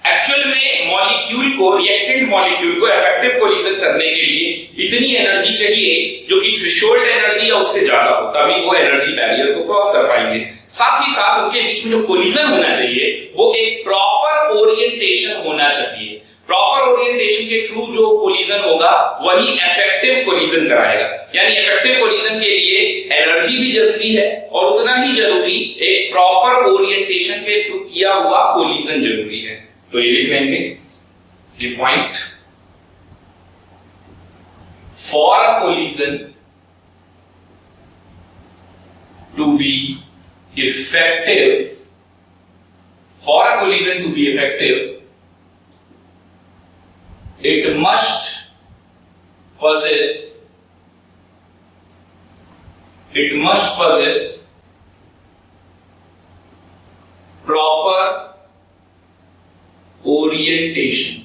एक्चुअल में मॉलिक्यूल को, रिएक्टेंट मॉलिक्यूल को इफेक्टिव कोलिजन करने के लिए इतनी एनर्जी चाहिए जो कि थ्रेशोल्ड एनर्जी या उससे ज्यादा हो, तभी वो एनर्जी बैरियर को क्रॉस कर पाएंगे। साथ ही साथ उनके बीच में जो कोलिजन होना चाहिए वो एक प्रॉपर ओरिएंटेशन होना चाहिए। प्रॉपर ओरिएंटेशन के थ्रू जो कोलिजन होगा वही इफेक्टिव कोलिजन कराएगा। यानी इफेक्टिव कोलिजन के लिए एनर्जी भी जरूरी है और उतना ही जरूरी एक प्रॉपर ओरिएंटेशन के थ्रू किया हुआ कोलिजन जरूरी है। तो ये लिख लेंगे ये point, for a collision to be effective, for a collision to be effective, it must possess proper orientation।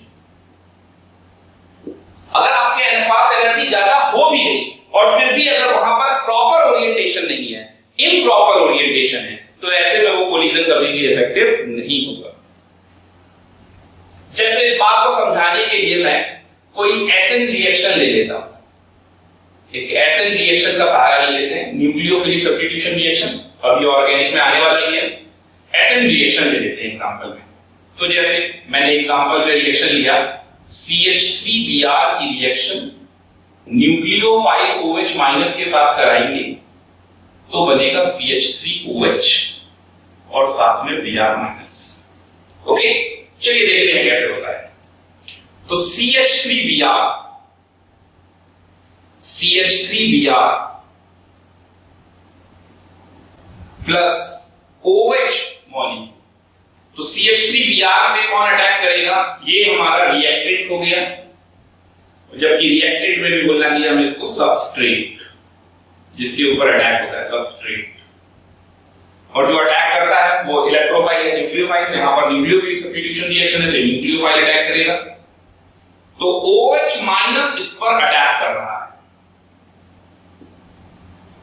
अगर आपके पास एनर्जी ज्यादा हो भी गई और फिर भी अगर वहां पर प्रॉपर ओरिएंटेशन नहीं है, इम्प्रॉपर ओरिएंटेशन है, तो ऐसे में वो कोलिजन कभी भी इफेक्टिव नहीं होगा। जैसे इस बात को समझाने के लिए मैं कोई एसिड रिएक्शन ले लेता हूं। एक एसिड रिएक्शन का सहारा ले लेते हैं, न्यूक्लियोफिलिक सब्स्टिट्यूशन रिएक्शन, अभी ऑर्गेनिक में आने वाला है। एसिड रिएक्शन ले लेते हैं एग्जांपल में। तो जैसे मैंने एग्जांपल में रिएक्शन लिया CH3Br की रिएक्शन न्यूक्लियोफाइल OH माइनस के साथ कराएंगे तो बनेगा CH3OH और साथ में Br माइनस। ओके, चलिए देखते हैं कैसे होता है। तो CH3Br प्लस OH मॉलिक्यूल, तो CH3Br में कौन अटैक करेगा? ये हमारा रिएक्टेंट हो गया, जबकि रिएक्टेंट में भी बोलना चाहिए हमें इसको सबस्ट्रेट, जिसके ऊपर अटैक होता है सबस्ट्रेट। और जो अटैक करता है वो इलेक्ट्रोफाइल या न्यूक्लियोफाइल, यहां पर न्यूक्लियोफिलिक सब्स्टिट्यूशन रिएक्शन है तो न्यूक्लियोफाइल अटैक करेगा। तो OH माइनस इस पर अटैक कर रहा है।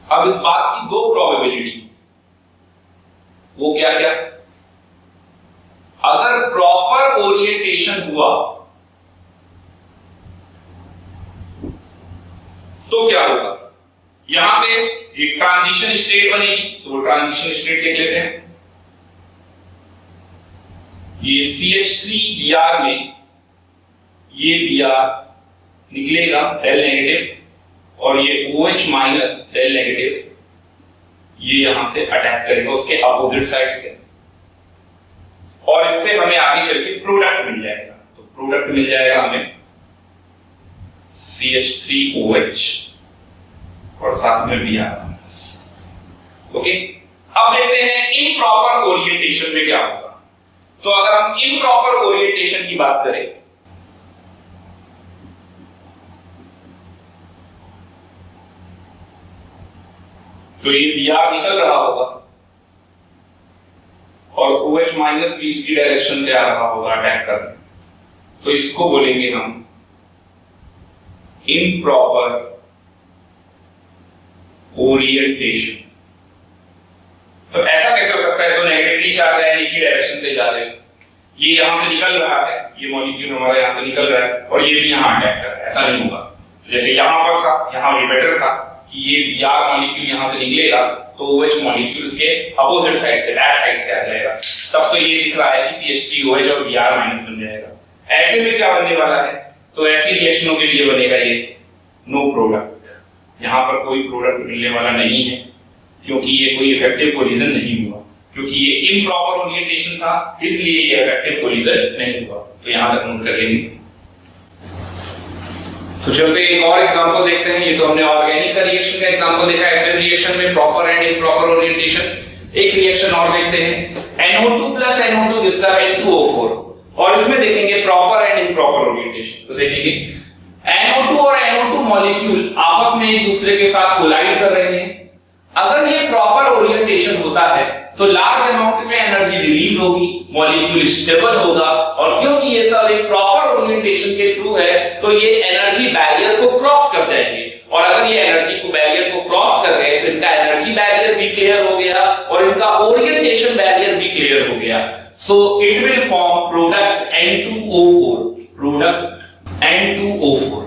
अब इस बात की दो प्रोबेबिलिटी, वो क्या क्या? अगर प्रॉपर ओरिएंटेशन हुआ तो क्या होगा? यहां से एक ट्रांजिशन स्टेट बनेगी, तो वो ट्रांजिशन स्टेट देख लेते हैं। ये CH3Br में ये Br निकलेगा डेल नेगेटिव और ये OH माइनस डेल नेगेटिव ये यहां से अटैक करेगा उसके अपोजिट साइड से, और इससे हमें आगे चल के प्रोडक्ट मिल जाएगा। तो प्रोडक्ट मिल जाएगा हमें CH3OH और साथ में Br माइनस। ओके, अब देखते हैं इम्प्रॉपर ओरिएंटेशन में क्या होगा। तो अगर हम इम्प्रॉपर ओरिएंटेशन की बात करें तो ये Br निकल रहा होगा और OH माइनस भी इसी डायरेक्शन से आ रहा होगा अटैक करने, तो इसको बोलेंगे हम इम्प्रॉपर ओरिएंटेशन। तो ऐसा कैसे हो सकता है? तो नेगेटिवली चार्ज है, एक ही डायरेक्शन से जा रहे हैं, ये यहां से निकल रहा है, ये मॉलिक्यूल हमारा यहां से निकल रहा है और ये भी यहां अटैक कर रहा है, ऐसा नहीं होगा। जैसे यहां पर था, यहां भी बेटर था कि ये Br मॉलिक्यूल यहां से निकलेगा तो OH मॉलिक्यूल उसके अपोजिट साइड से, बैक साइड से आ जाएगा, तब तो ये दिख रहा है कि CH3OH और Br माइनस बन जाएगा। ऐसे में क्या बनने वाला है? तो ऐसी रिएक्शनों के लिए बनेगा ये नो प्रोडक्ट। यहां पर कोई प्रोडक्ट मिलने वाला नहीं है क्योंकि ये कोई इफेक्टिव कोलिजन नहीं हुआ, क्योंकि ये इम्प्रॉपर ओरिएंटेशन था, इसलिए ये इफेक्टिव कोलिजन नहीं हुआ। तो यहां तक नोट कर लेंगे। तो चलते एक और एग्जांपल देखते हैं। ये तो हमने ऑर्गेनिक का रिएक्शन का एग्जांपल देखा, एसिड रिएक्शन में प्रॉपर एंड इम्प्रॉपर ओरिएंटेशन। एक रिएक्शन और देखते हैं, NO2 plus NO2 gives us N2O4, और इसमें देखेंगे प्रॉपर एंड इम्प्रॉपर ओरिएंटेशन। तो देखेंगे NO2 और NO2 मॉलिक्यूल आपस में एक दूसरे के साथ कोलाइड कर रहे हैं। अगर ये प्रॉपर ओरिएंटेशन होता है तो लार्ज अमाउंट में एनर्जी रिलीज होगी, मॉलिक्यूल स्टेबल होगा, और क्योंकि ये सब एक प्रॉपर ओरिएंटेशन के थ्रू है तो ये एनर्जी बैरियर को क्रॉस कर जाएंगे, और अगर ये एनर्जी को बैरियर को क्रॉस कर गए तो इनका एनर्जी बैरियर भी क्लियर हो गया और इनका ओरिएंटेशन बैरियर भी क्लियर हो गया। So it will form product N2O4, product N2O4।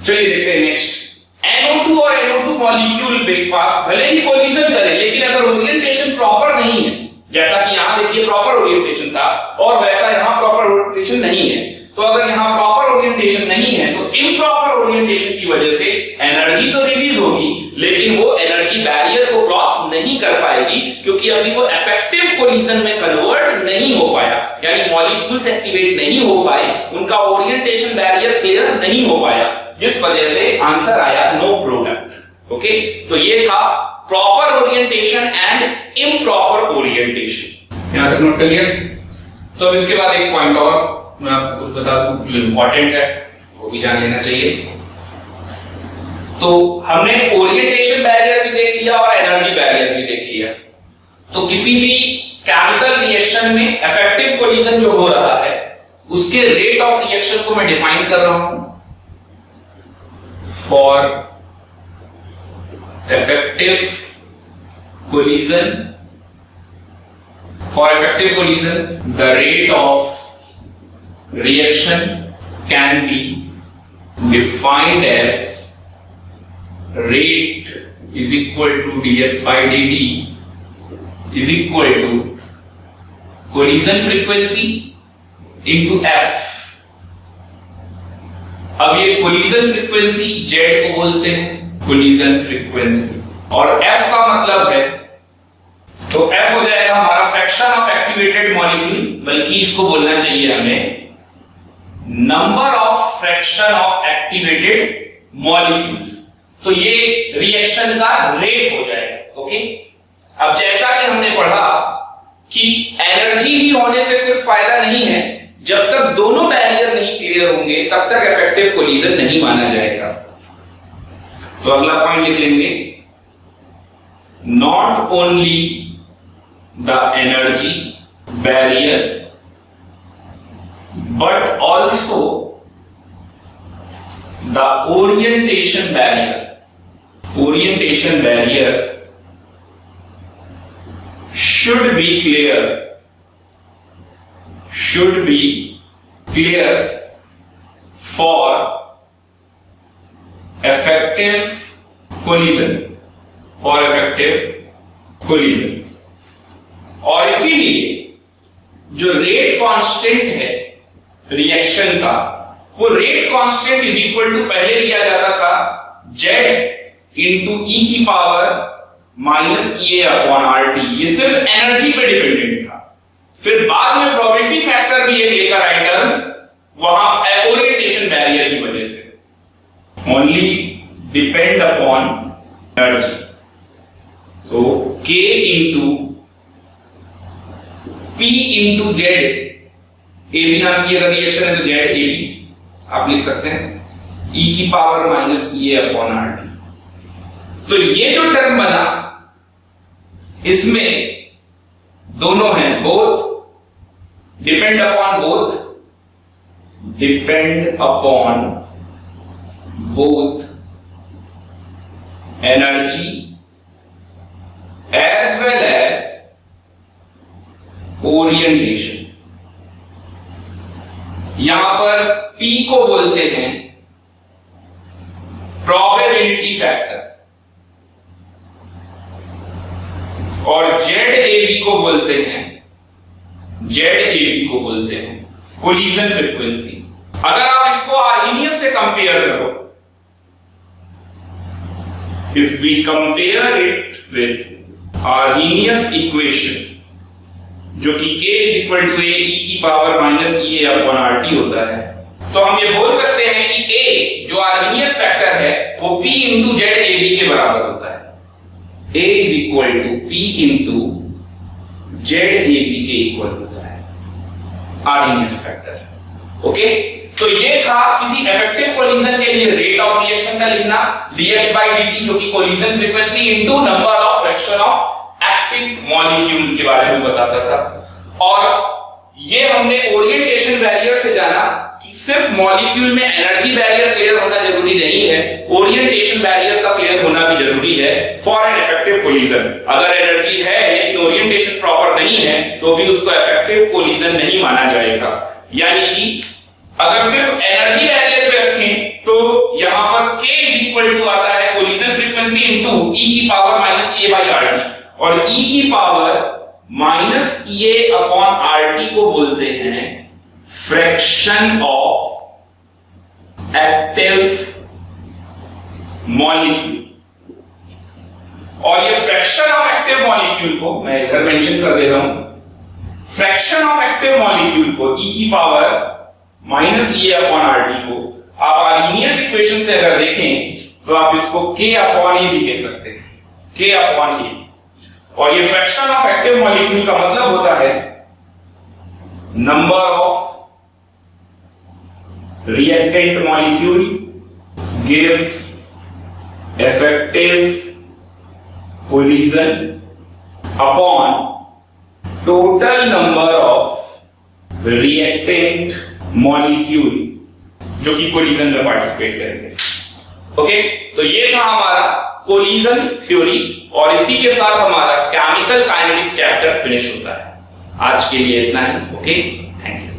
चलिए देखते हैं नेक्स्ट। NO2 और NO2 मॉलिक्यूल के पास भले ही कोलिजन करे, लेकिन अगर ओरिएंटेशन प्रॉपर नहीं है, जैसा कि यहां देखिए प्रॉपर ओरिएंटेशन था और वैसा यहां प्रॉपर ओरिएंटेशन नहीं है, तो अगर यहां प्रॉपर ओरिएंटेशन नहीं है तो इम्प्रॉपर ओरिएंटेशन की वजह से एनर्जी तो रिलीज होगी, लेकिन वो एनर्जी बैरियर को क्रॉस नहीं कर पाएगी, क्योंकि अभी वो इफेक्टिव कोलिजन में कन्वर्ट नहीं हो पाया, यानी मॉलिक्यूल्स एक्टिवेट नहीं हो पाए, उनका ओरिएंटेशन बैरियर क्लियर नहीं हो पाया, जिस वजह से आंसर आया नो प्रोडक्ट। ओके, तो ये था proper orientation and improper orientation. यहां तक नोट कर लिया। तो अब इसके बाद एक पॉइंट और मैं आपको कुछ बता दूं जो इंपॉर्टेंट है, वो भी जान लेना चाहिए। तो हमने ओरिएंटेशन बैरियर भी देख लिया और एनर्जी बैरियर भी देख लिया। तो किसी भी केमिकल रिएक्शन में इफेक्टिव कोलिजन जो हो रहा है उसके रेट ऑफ रिएक्शन को मैं डिफाइन कर रहा हूं। For effective collision, the rate of reaction can be defined as rate is equal to dx by dt is equal to collision frequency into f। अब ये collision frequency z को बोलते हैं collision frequency, और f का मतलब है, तो f हो जाएगा हमारा फ्रैक्शन ऑफ एक्टिवेटेड मॉलिक्यूल, बल्कि इसको बोलना चाहिए हमें number of fraction of activated molecules. तो ये रिएक्शन का रेट हो जाएगा। ओके, अब जैसा कि हमने पढ़ा कि एनर्जी ही होने से सिर्फ फायदा नहीं है, जब तक दोनों बैरियर नहीं क्लियर होंगे तब तक इफेक्टिव कोलिजन नहीं माना जाएगा। तो अगला पॉइंट लिख लेंगे, not only the energy barrier but also the orientation barrier should be clear for effective collision, और इसीलिए जो रेट कांस्टेंट है रिएक्शन का, वो rate constant is equal to पहले लिया जाता था z इंटू ई की power minus A upon R T. ये सिर्फ एनर्जी पे डिपेंडेंट था। फिर बाद में प्रोबेबिलिटी फैक्टर भी एक लेकर आए टर्म, वहां ओरिएंटेशन बैरियर की वजह से ओनली डिपेंड अपॉन एनर्जी। तो k into p into Z, A B नाम की अगर रिएक्शन है तो जेड ए बी आप लिख सकते हैं, ई की power minus A upon R T. तो ये जो टर्म बना इसमें दोनों हैं, both depend upon both energy as well as orientation. यहां पर P को बोलते हैं प्रोबेबिलिटी फैक्टर और ZAB को बोलते हैं कोलिजन फ्रीक्वेंसी। अगर आप इसको आर्हीनियस से कंपेयर करो, if we compare it with Arrhenius equation जो कि k is equal to A E की power minus A upon R T होता है, तो हम ये बोल सकते हैं कि a जो आर्हीनियस फैक्टर है वो p into Z A B के बराबर होता है। a is equal to p into Z A B के इक्वल होता है आर्हीनियस फैक्टर। ओके, तो ये था किसी इफेक्टिव कोलिजन के लिए रेट ऑफ रिएक्शन का लिखना, dh by dt जो कि collision frequency into number of fraction of active molecule के बारे में बताता था। और ये हमने ओरिएंटेशन बैरियर से जाना कि सिर्फ मॉलिक्यूल में एनर्जी बैरियर क्लियर होना जरूरी नहीं है, ओरिएंटेशन बैरियर का क्लियर होना भी जरूरी है फॉर एन इफेक्टिव कोलिजन। अगर एनर्जी है लेकिन ओरिएंटेशन प्रॉपर नहीं है तो भी उसको इफेक्टिव कोलिजन नहीं माना जाएगा। यानी कि अगर सिर्फ एनर्जी बैरियर पे रखें तो यहां पर इक्वल टू आता है कोलिजन फ्रीक्वेंसी इनटू e की power minus a by RT, और e की power minus a upon RT को बोलते हैं फ्रैक्शन ऑफ एक्टिव मॉलिक्यूल। और ये फ्रैक्शन ऑफ एक्टिव मॉलिक्यूल को मैं इधर मेंशन कर दे रहा हूं, फ्रैक्शन ऑफ एक्टिव मॉलिक्यूल को e की power minus a upon RT को आप आर्हीनियस इक्वेशन से अगर देखें तो आप इसको k अपॉन a भी कह सकते हैं, k अपॉन a। और ये फ्रैक्शन ऑफ एक्टिव मॉलिक्यूल का मतलब होता है number of reactant molecule give effective collision upon total number of reactant molecule जो कि कोलिजन में पार्टिसिपेट करेंगे। ओके, तो ये था हमारा कोलिजन थ्योरी, और इसी के साथ हमारा केमिकल काइनेटिक्स चैप्टर फिनिश होता है। आज के लिए इतना ही। Okay, thank you.